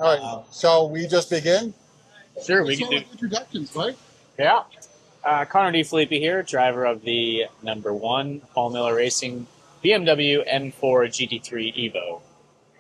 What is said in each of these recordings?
All right, shall we just begin? Sure, we can do. Introductions, right? Yeah. Connor D. Phillippi here, driver of the #1 Paul Miller Racing BMW M4 GT3 Evo.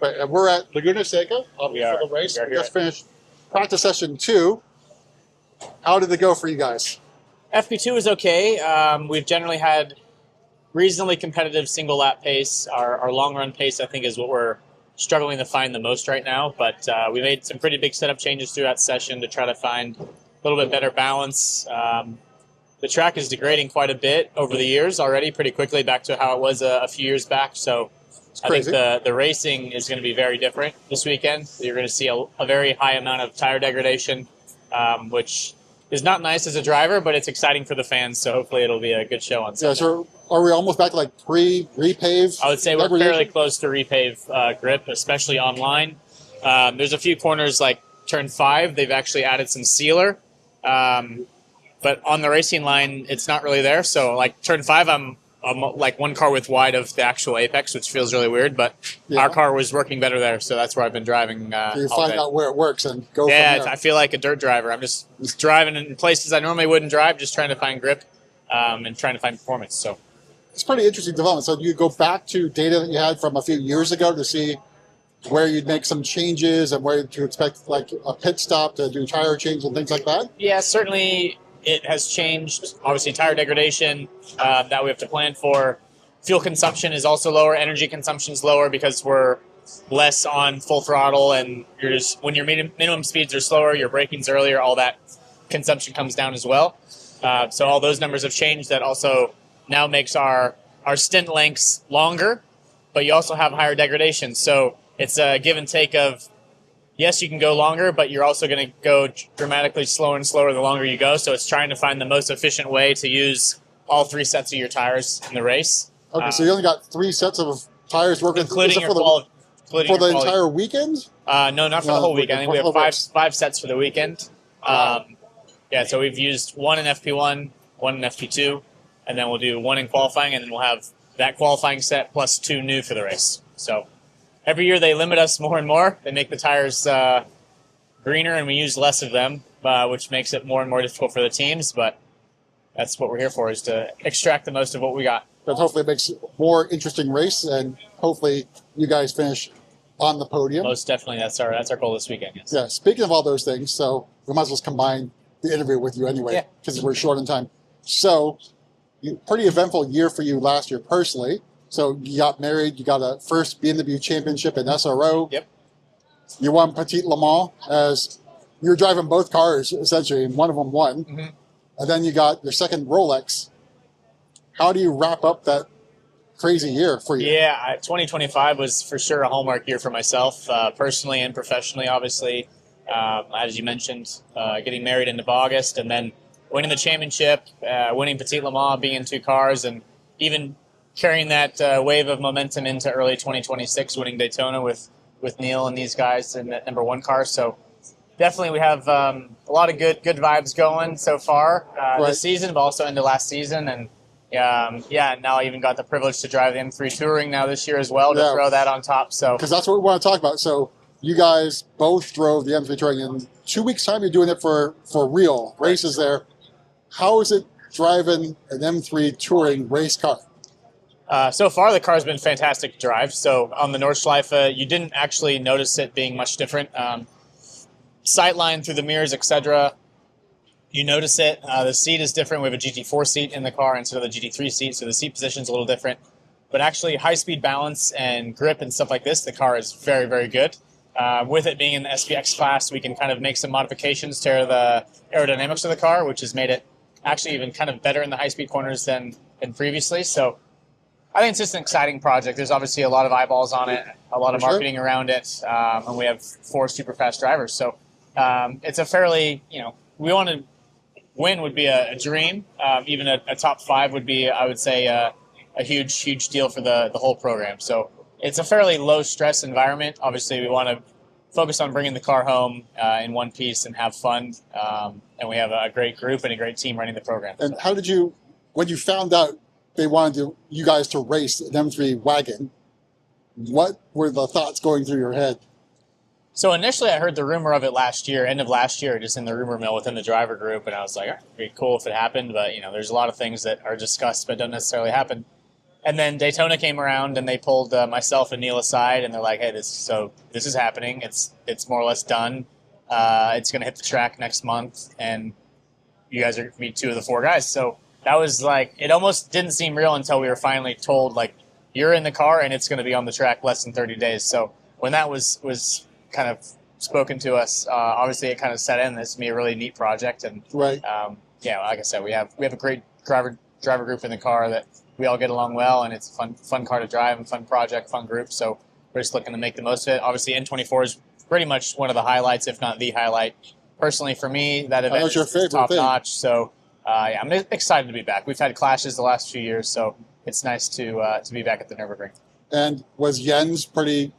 Right, and we're at Laguna Seca for the race. We just finished practice session 2. How did it go for you guys? FP2 is okay. We've generally had reasonably competitive single lap pace. Our long run pace, I think, is what we're struggling to find the most right now. But we made some pretty big setup changes throughout the session to try to find a little bit better balance. The track is degrading quite a bit over the years already, pretty quickly back to how it was a few years back. So I think the racing is going to be very different this weekend. You're going to see a very high amount of tire degradation, which is not nice as a driver, but it's exciting for the fans. So hopefully it'll be a good show on Sunday. Yeah, so are we almost back to like repave? I would say we're fairly close to repave grip, especially online. There's a few corners like turn 5. They've actually added some sealer. But on the racing line, it's not really there. So like turn 5, I'm like one car width wide of the actual apex, which feels really weird. But our car was working better there, so that's where I've been driving. So you find out where it works and go from there. I feel like a dirt driver. I'm just driving in places I normally wouldn't drive, just trying to find grip and trying to find performance. So it's pretty interesting development. So you go back to data that you had from a few years ago to see where you'd make some changes and where to expect like a pit stop to do tire change and things like that? Yeah, certainly. It has changed. Obviously, tire degradation that we have to plan for. Fuel consumption is also lower. Energy consumption is lower because we're less on full throttle, and you're just when your minimum speeds are slower, your braking's earlier. All that consumption comes down as well. So all those numbers have changed. That also now makes our stint lengths longer, but you also have higher degradation. So it's a give and take of. Yes, you can go longer, but you're also going to go dramatically slower and slower the longer you go. So it's trying to find the most efficient way to use all 3 sets of your tires in the race. Okay, so you only got 3 sets of tires working, including for the entire weekend? No, not for the whole weekend. I think we have five sets for the weekend. Yeah, so we've used 1 in FP1, 1 in FP2, and then we'll do 1 in qualifying, and then we'll have that qualifying set plus 2 new for the race. So every year they limit us more and more. They make the tires greener and we use less of them, which makes it more and more difficult for the teams. But that's what we're here for, is to extract the most of what we got. That hopefully makes a more interesting race, and hopefully you guys finish on the podium. Most definitely. That's our goal this weekend. Yes. Yeah, speaking of all those things, so we might as well combine the interview with you anyway, because we're short on time. So, pretty eventful year for you last year personally. So you got married, you got a first BMW championship in SRO. Yep. You won Petit Le Mans as you were driving both cars essentially, and one of them won. Mm-hmm. And then you got your second Rolex. How do you wrap up that crazy year for you? Yeah, 2025 was for sure a hallmark year for myself, personally and professionally, obviously. As you mentioned, getting married in August, and then winning the championship, winning Petit Le Mans, being in 2 cars, and even carrying that wave of momentum into early 2026, winning Daytona with Neil and these guys in that #1 car. So definitely we have a lot of good vibes going so far this season, but also into last season. And now I even got the privilege to drive the M3 Touring now this year as well, to throw that on top. So because that's what we want to talk about. So you guys both drove the M3 Touring. In 2 weeks' time, you're doing it for real races there. How is it driving an M3 Touring race car? So far, the car's been fantastic to drive. So on the Nordschleife, you didn't actually notice it being much different. Sightline through the mirrors, etc. You notice it. The seat is different. We have a GT4 seat in the car instead of the GT3 seat, so the seat position is a little different. But actually, high-speed balance and grip and stuff like this, the car is very, very good. With it being in the SPX class, we can kind of make some modifications to the aerodynamics of the car, which has made it actually even kind of better in the high-speed corners than previously. So I think it's just an exciting project. There's obviously a lot of eyeballs on it, a lot of marketing around it, and we have 4 super fast drivers. So it's a fairly, we want to win would be a dream. Even a top 5 would be, I would say, a huge, huge deal for the whole program. So it's a fairly low stress environment. Obviously, we want to focus on bringing the car home in one piece and have fun. And we have a great group and a great team running the program. And how did you, when you found out they wanted you guys to race an M3 wagon, what were the thoughts going through your head? So initially, I heard the rumor of it last year, end of last year, just in the rumor mill within the driver group, and I was like, "Oh, it'd be cool if it happened." But there's a lot of things that are discussed but don't necessarily happen. And then Daytona came around, and they pulled myself and Neil aside, and they're like, "Hey, this is happening. It's more or less done. It's going to hit the track next month, and you guys are going to be 2 of the 4 guys." So that was like, it almost didn't seem real until we were finally told, like, you're in the car and it's going to be on the track less than 30 days. So when that was kind of spoken to us, obviously it kind of set in. This to be a really neat project, and Right. like I said, we have a great driver group in the car that we all get along well, and it's a fun car to drive and fun project, fun group. So we're just looking to make the most of it. Obviously, N24 is pretty much one of the highlights, if not the highlight. Personally, for me, that event is top notch. So I'm excited to be back. We've had clashes the last few years, so it's nice to be back at the Nürburgring. And was Jens pretty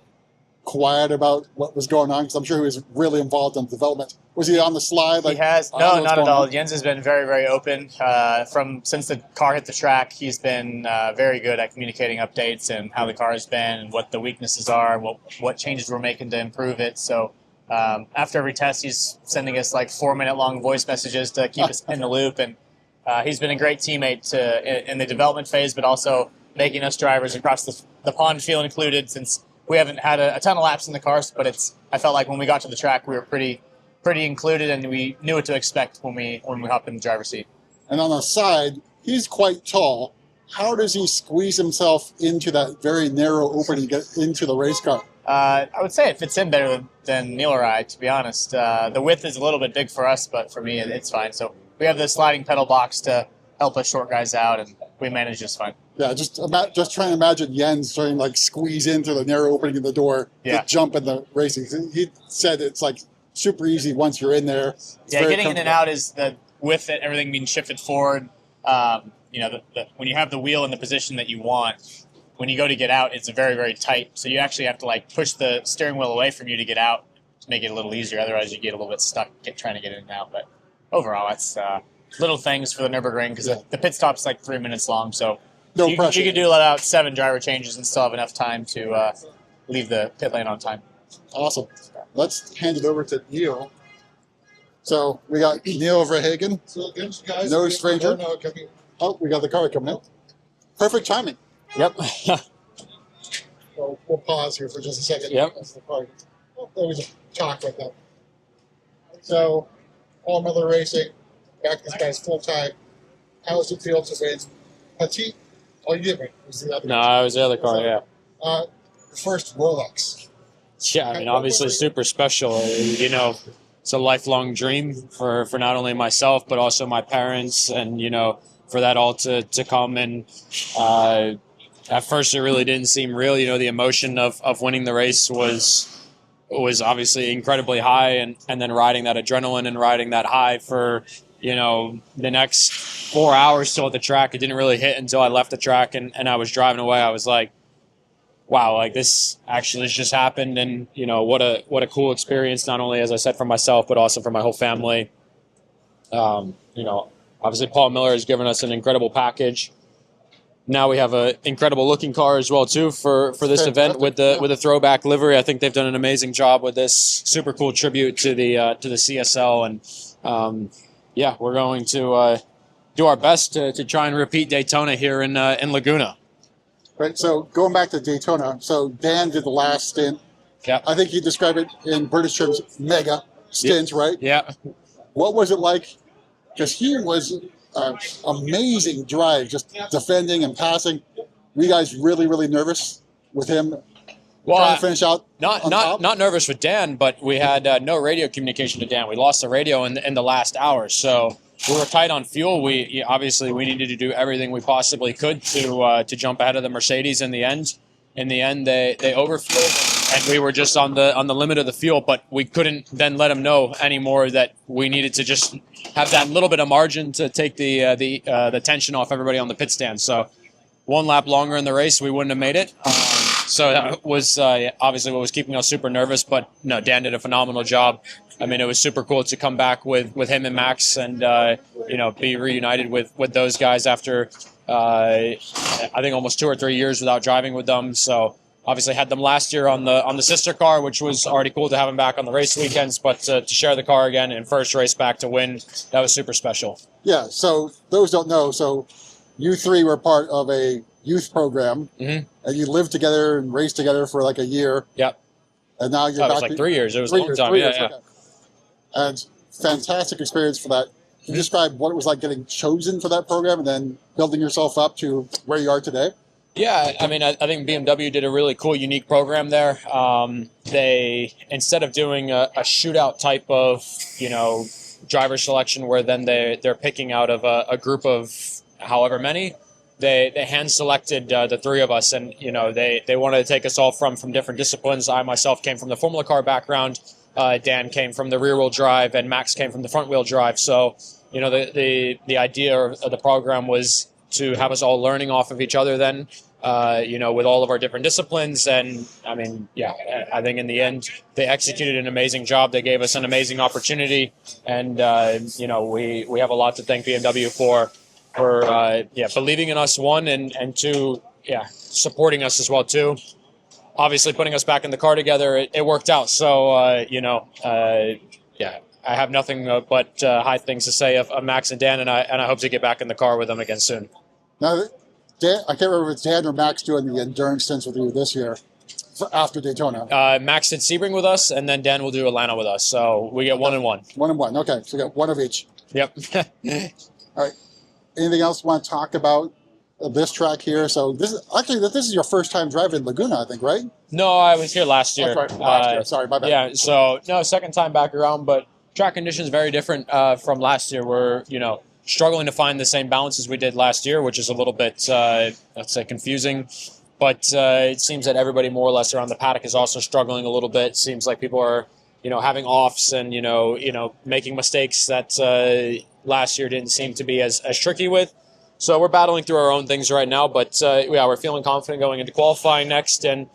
quiet about what was going on? Because I'm sure he was really involved in development. Was he on the slide? He has no, not at all. Jens has been very, very open since the car hit the track. He's been very good at communicating updates and how the car has been, and what the weaknesses are, and what changes we're making to improve it. So after every test, he's sending us like 4-minute long voice messages to keep us in the loop, and he's been a great teammate in the development phase, but also making us drivers across the pond feel included, since we haven't had a ton of laps in the cars, but I felt like when we got to the track, we were pretty included, and we knew what to expect when we hopped in the driver's seat. And on the side, he's quite tall. How does he squeeze himself into that very narrow opening to get into the race car? I would say it fits in better than Neil or I, to be honest. The width is a little bit big for us, but for me, it's fine. So we have the sliding pedal box to help us short guys out, and we manage just fine. Yeah, just trying to imagine Jens trying to like squeeze into the narrow opening in the door to jump in the racing. He said it's like super easy once you're in there. Getting in and out is with it, everything being shifted forward. When you have the wheel in the position that you want, when you go to get out, it's very, very tight. So you actually have to like push the steering wheel away from you to get out to make it a little easier. Otherwise, you get a little bit stuck trying to get in and out. But overall, it's little things for the Nürburgring, because the pit stop's like 3 minutes long. So you could do about 7 driver changes and still have enough time to leave the pit lane on time. Awesome. Let's hand it over to Neil. So we got Neil Verhagen, no stranger. Oh, we got the car coming in. Perfect timing. Yep. So we'll pause here for just a second. Yep. Always talk with them. So, Paul Miller Racing, back this guy's full time. How does it feel to win Petit? Oh, you didn't win. No, I was the other car, yeah. First Rolex. Yeah, I mean, obviously super special. It's a lifelong dream for not only myself, but also my parents, and, for that all to come. And at first it really didn't seem real. The emotion of winning the race was obviously incredibly high, and then riding that adrenaline and riding that high for, the next 4 hours still at the track. It didn't really hit until I left the track and I was driving away. I was like, wow, like this actually has just happened. And, what a cool experience, not only, as I said, for myself, but also for my whole family. Obviously Paul Miller has given us an incredible package. Now we have an incredible looking car as well too for this event with the throwback livery. I think they've done an amazing job with this super cool tribute to the CSL, and we're going to do our best to try and repeat Daytona here in Laguna. Right. So going back to Daytona, so Dan did the last stint. Yeah. I think he described it in British terms, mega stint, right? Yeah. What was it like? Because he was amazing drive, just defending and passing. Were you guys really, really nervous with him trying to finish out? Not nervous with Dan, but we had no radio communication to Dan. We lost the radio in the last hour, so we were tight on fuel. We needed to do everything we possibly could to jump ahead of the Mercedes in the end. In the end, they overfueled, and we were just on the limit of the fuel. But we couldn't then let them know anymore that we needed to just have that little bit of margin to take the tension off everybody on the pit stand. So 1 lap longer in the race, we wouldn't have made it. So that was obviously what was keeping us super nervous. But no, Dan did a phenomenal job. I mean, it was super cool to come back with him and Max, and be reunited with those guys after I think almost 2 or 3 years without driving with them. So obviously had them last year on the sister car, which was already cool to have them back on the race weekends. But to share the car again and first race back to win, that was super special. Yeah. So those don't know. So you three were part of a youth program, and you lived together and raced together for like a year. Yep. And now you're It back. was like 3 years. It was a 3 long years, time. 3 Yeah, years, yeah. okay. And fantastic experience for that. Can you describe what it was like getting chosen for that program and then building yourself up to where you are today? Yeah, I mean, I think BMW did a really cool, unique program there. They, instead of doing a shootout type of, driver selection where then they're picking out of a group of however many, they hand selected the three of us, and they wanted to take us all from different disciplines. I myself came from the Formula car background. Dan came from the rear wheel drive, and Max came from the front wheel drive. So, the idea of the program was to have us all learning off of each other then, with all of our different disciplines. And I mean, yeah, I think in the end, they executed an amazing job. They gave us an amazing opportunity. And, we have a lot to thank BMW for believing in us, one, and two, supporting us as well, too. Obviously, putting us back in the car together, it worked out. So, I have nothing but high things to say of Max and Dan, and I hope to get back in the car with them again soon. Now, Dan, I can't remember if it's Dan or Max doing the endurance stints with you this year after Daytona. Max did Sebring with us, and then Dan will do Atlanta with us. So we get 1 and 1. 1 and 1. Okay, so you got one of each. Yep. All right. Anything else you want to talk about this track here? So this is your first time driving Laguna, I think, right? No, I was here last year. That's right. Last year. Sorry, my bad. Yeah, so no, second time back around, but track conditions very different from last year. We're struggling to find the same balance as we did last year, which is a little bit let's say confusing. But it seems that everybody more or less around the paddock is also struggling a little bit. It seems like people are having offs and making mistakes that last year didn't seem to be as tricky with. So we're battling through our own things right now, but we're feeling confident going into qualifying next, and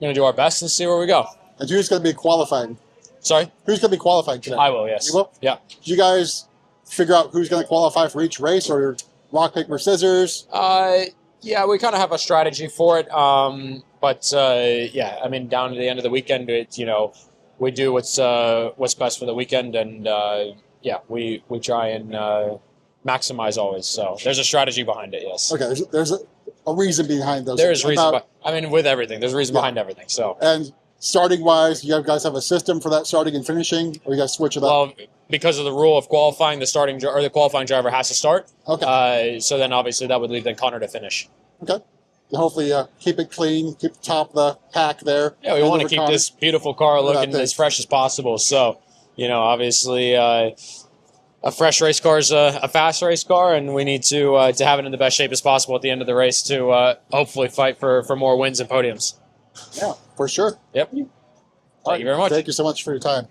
going to do our best and see where we go. And who's going to be qualifying? Sorry? Who's going to be qualifying today? I will, yes. You will? Yeah. Did you guys figure out who's going to qualify for each race, or rock, paper, scissors? Yeah, we kind of have a strategy for it. But I mean, down to the end of the weekend, we do what's best for the weekend, and we try and maximize always. So there's a strategy behind it, yes. Okay, there's a reason behind those. There's reason. With everything, there's a reason behind everything. So. And starting wise, you guys have a system for that starting and finishing, or you guys switch it up? Well, because of the rule of qualifying, the qualifying driver has to start. Okay. So then obviously that would leave then Connor to finish. Okay. Hopefully keep it clean, keep the top of the pack there. Yeah, we want to keep this beautiful car looking as fresh as possible. So, obviously a fresh race car is a fast race car, and we need to have it in the best shape as possible at the end of the race to hopefully fight for more wins and podiums. Yeah, for sure. Yep. Thank you very much. Thank you so much for your time.